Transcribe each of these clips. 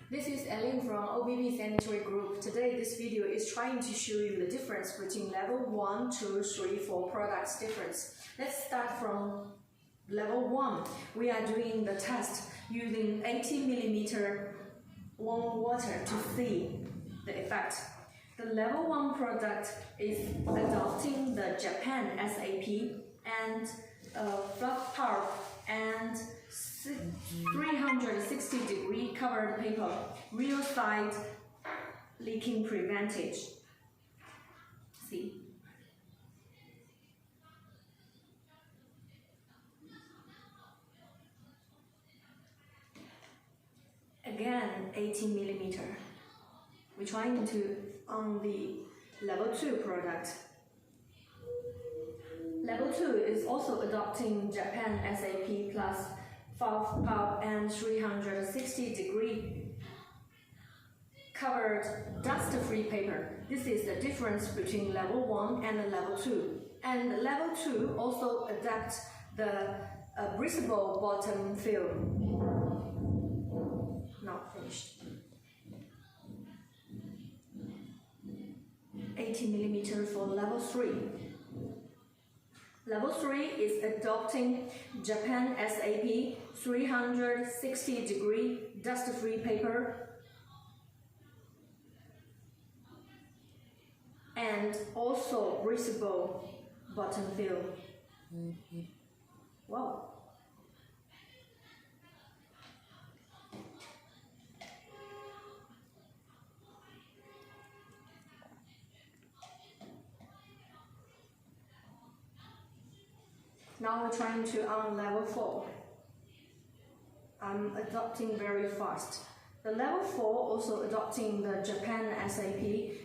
This is Ellen from OBB Sanitary Group. Today, this video is trying to show you the difference between level 1, 2, 3, 4 products difference. Let's start from level 1. We are doing the test using 80mm warm water to see the effect. The level 1 product is adopting the Japan SAP and fluff pulp and 360-degree covered paper, real side leaking preventage. See? Again, 80mm. We're trying to on the level 2 product. Level 2 is also adopting Japan SAP plus fluff pulp and 360-degree covered dust-free paper. This is the difference between level 1 and level 2. And level 2 also adapts the breathable bottom film. Not finished. 80mm for level 3. Level 3 is adopting Japan SAP 360-degree dust-free paper and also breathable bottom film. Wow! Now we're trying to on level 4. I'm adopting very fast. The level 4 also adopting the Japan SAP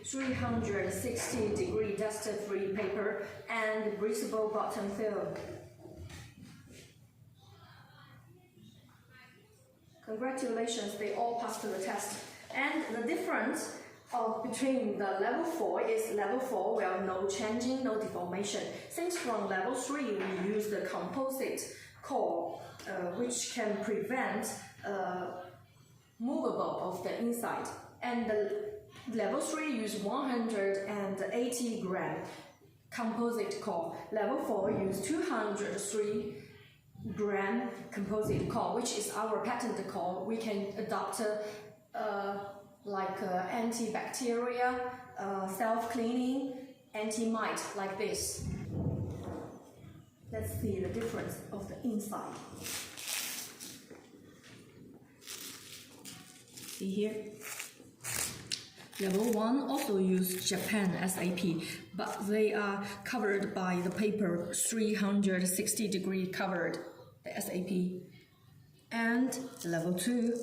360-degree dust-free paper and breathable bottom film. Congratulations, they all passed the test. And the difference between the level 4 is level 4 where no changing, no deformation. Since from level 3 we use the composite core which can prevent movable of the inside. And the level 3 use 180 gram composite core. Level 4 use 203 gram composite core, which is our patented core. We can adopt like antibacterial, self-cleaning, anti-mite, like this. Let's see the difference of the inside. See here? Level 1 also use Japan SAP, but they are covered by the paper 360-degree covered, the SAP. And level 2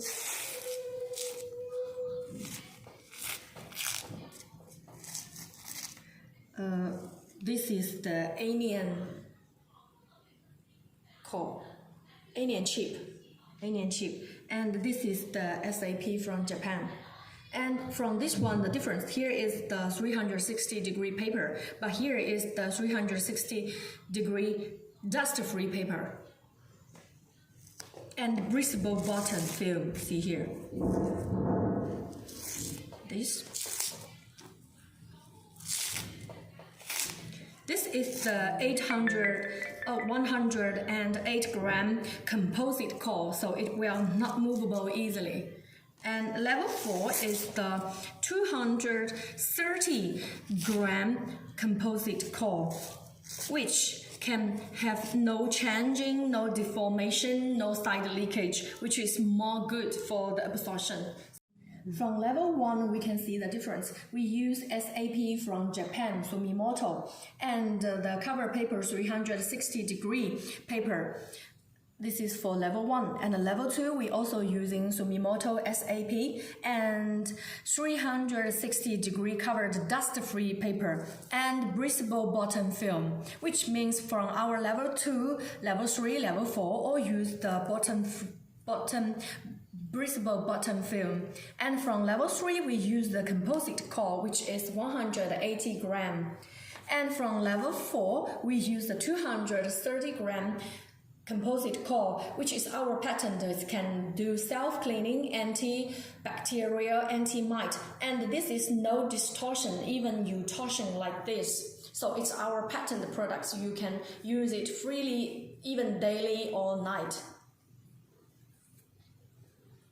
this is the alien core, alien chip, and this is the SAP from Japan. And from this one, the difference here is the 360-degree paper, but here is the 360-degree dust-free paper and breathable bottom film. See here, This is the 108 gram composite core, so it will not movable easily. And level 4 is the 230 gram composite core, which can have no changing, no deformation, no side leakage, which is more good for the absorption. From level 1, we can see the difference. We use SAP from Japan, Sumimoto, and the cover paper 360-degree paper. This is for level 1. And level 2, we also using Sumimoto SAP and 360-degree covered dust-free paper and breathable bottom film, which means from our level 2, level 3, level 4, all use the breathable bottom film. And from level 3, we use the composite core, which is 180 gram. And from level 4, we use the 230 gram composite core, which is our patent that can do self-cleaning, antibacterial, anti-mite, and this is no distortion, even you torsion like this. So it's our patent product, so you can use it freely, even daily or night.